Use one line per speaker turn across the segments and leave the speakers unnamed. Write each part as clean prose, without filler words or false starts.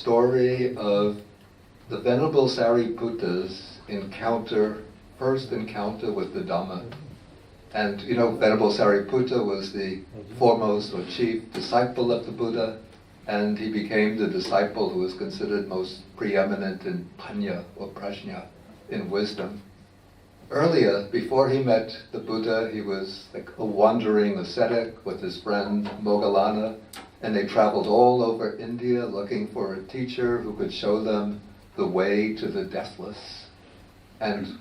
story of the Venerable Sariputra's first encounter with the Dhamma. And you know, Venerable Shariputre was the foremost or chief disciple of the Buddha, and he became the disciple who was considered most preeminent in panya or prajna, in wisdom. Earlier, before he met the Buddha, he was like a wandering ascetic with his friend Moggallana, and they traveled all over India looking for a teacher who could show them the way to the deathless. And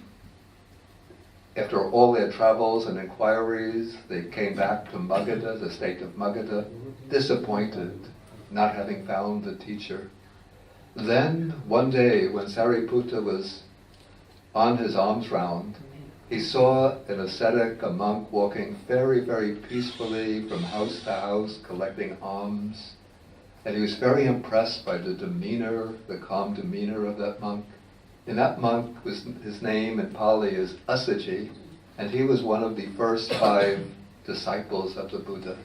after all their travels and inquiries, they came back to Magadha, the state of Magadha, disappointed, not having found the teacher. Then, one day, when Shariputra was on his alms round, he saw an ascetic, a monk, walking very, very peacefully from house to house, collecting alms. And he was very impressed by the demeanor, the calm demeanor of that monk. And that monk, his name in Pali is Assaji, and he was one of the first 5 disciples of the Buddha.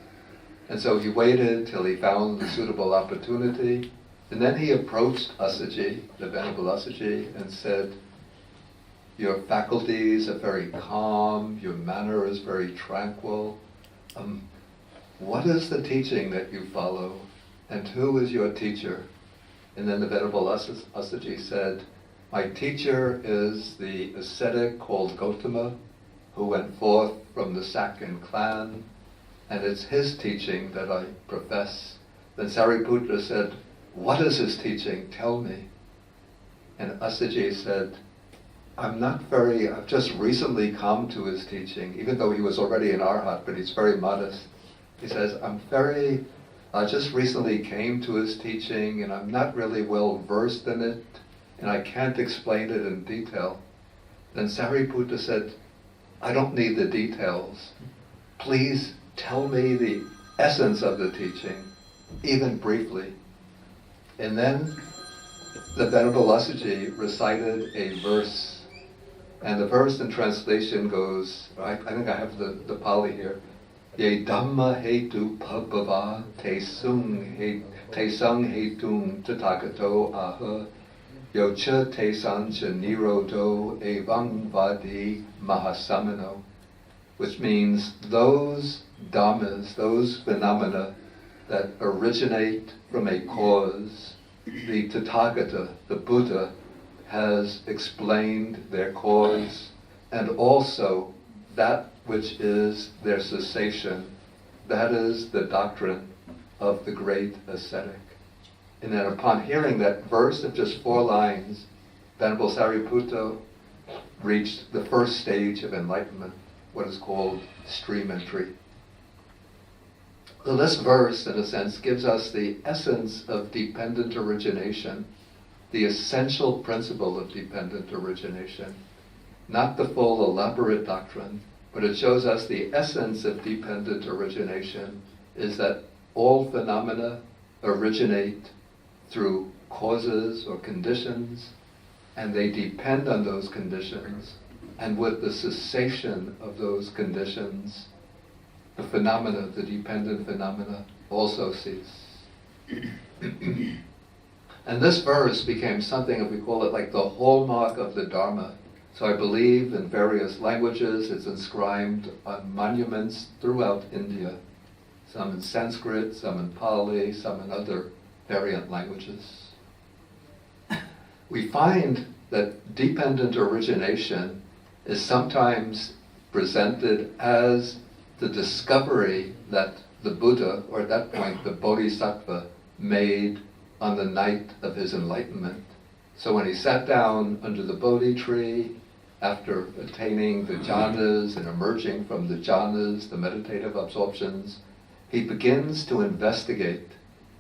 And so he waited till he found the suitable opportunity, and then he approached Assaji, the Venerable Assaji, and said, "Your faculties are very calm, your manner is very tranquil. What is the teaching that you follow, and who is your teacher?" And then the Venerable Assaji said, "My teacher is the ascetic called Gotama, who went forth from the Sakyan clan, and it's his teaching that I profess." Then Shariputra said, "What is his teaching? Tell me." And Assaji said, I've just recently come to his teaching, even though he was already an arhat, but he's very modest. He says, I just recently came to his teaching, and I'm not really well versed in it, and I can't explain it in detail. Then Shariputra said, "I don't need the details. Please tell me the essence of the teaching, even briefly." And then the Venerable Assaji recited a verse, and the verse in translation goes, I think I have the Pali here, "Ye Dhamma hetu pabhava te sung hetung tatagato aha yocha te sancha nirodo evang vadi mahasamano," which means those dhammas, those phenomena that originate from a cause, the Tathagata, the Buddha, has explained their cause, and also that which is their cessation. That is the doctrine of the great ascetic. And then upon hearing that verse of just 4 lines, Venerable Shariputra reached the first stage of enlightenment, what is called stream entry. So this verse, in a sense, gives us the essence of dependent origination, the essential principle of dependent origination. Not the full elaborate doctrine, but it shows us the essence of dependent origination is that all phenomena originate through causes or conditions, and they depend on those conditions, and with the cessation of those conditions, the phenomena, the dependent phenomena, also cease. And this verse became something, if we call it like the hallmark of the Dharma. So I believe in various languages it's inscribed on monuments throughout India, some in Sanskrit, some in Pali, some in other variant languages. We find that dependent origination is sometimes presented as the discovery that the Buddha, or at that point the Bodhisattva, made on the night of his enlightenment. So when he sat down under the Bodhi tree, after attaining the jhanas and emerging from the jhanas, the meditative absorptions, he begins to investigate.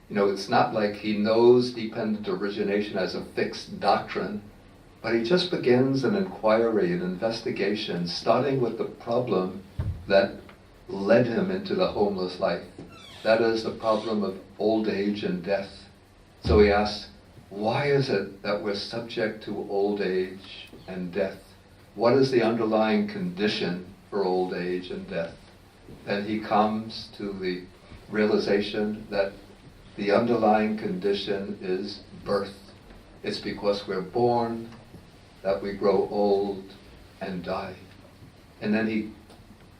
You know, it's not like he knows dependent origination as a fixed doctrine, but he just begins an inquiry, an investigation, starting with the problem that led him into the homeless life. That is the problem of old age and death. So he asks, why is it that we're subject to old age and death? What is the underlying condition for old age and death? And he comes to the realization that the underlying condition is birth. It's because we're born that we grow old and die. And then he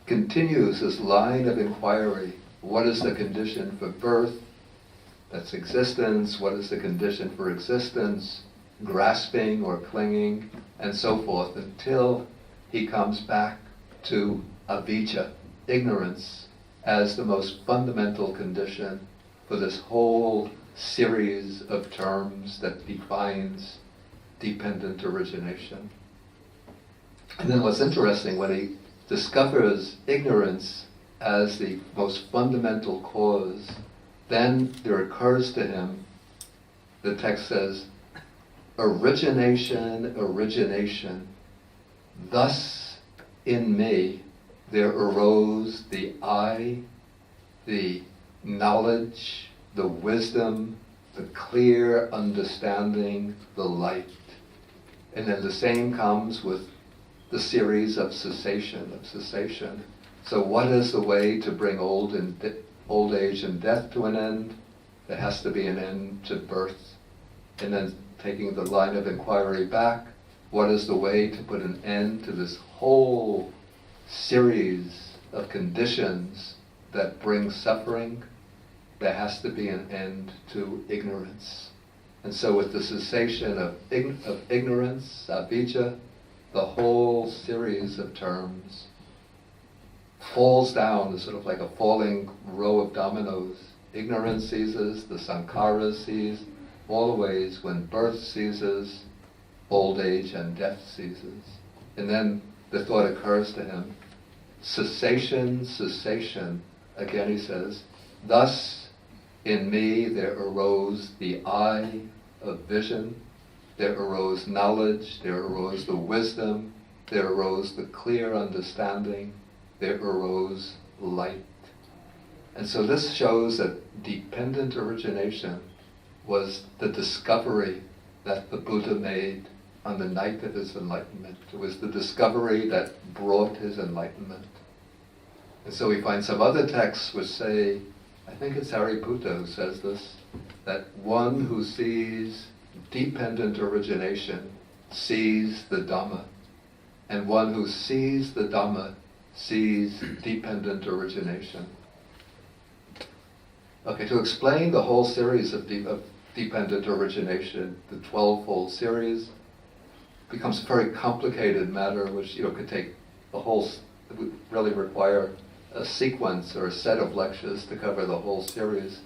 continues this line of inquiry. What is the condition for birth? That's existence. What is the condition for existence? Grasping or clinging, and so forth, until he comes back to avijja, ignorance, as the most fundamental condition for this whole series of terms that defines dependent origination. And then what's interesting, when he discovers ignorance as the most fundamental cause, then there occurs to him, the text says, origination, origination. Thus in me there arose the I, the knowledge, the wisdom, the clear understanding, the light. And then the same comes with the series of cessation, So what is the way to bring old age and death to an end? There has to be an end to birth. And then taking the line of inquiry back, what is the way to put an end to this whole series of conditions that bring suffering? There has to be an end to ignorance. And so with the cessation of ignorance, avijja, the whole series of terms falls down, sort of like a falling row of dominoes. Ignorance ceases, the sankhara ceases, all the ways when birth ceases, old age and death ceases. And then the thought occurs to him, cessation, cessation. Again he says, thus in me there arose the eye of vision, there arose knowledge, there arose the wisdom, there arose the clear understanding, there arose light. And so this shows that dependent origination was the discovery that the Buddha made on the night of his enlightenment. It was the discovery that brought his enlightenment. And so we find some other texts which say, I think it's Šariputre who says this, that one who sees dependent origination sees the Dhamma, and one who sees the Dhamma sees dependent origination. Okay, to explain the whole series of dependent origination, the 12-fold series, becomes a very complicated matter which could take the whole, it would really require a sequence or a set of lectures to cover the whole series.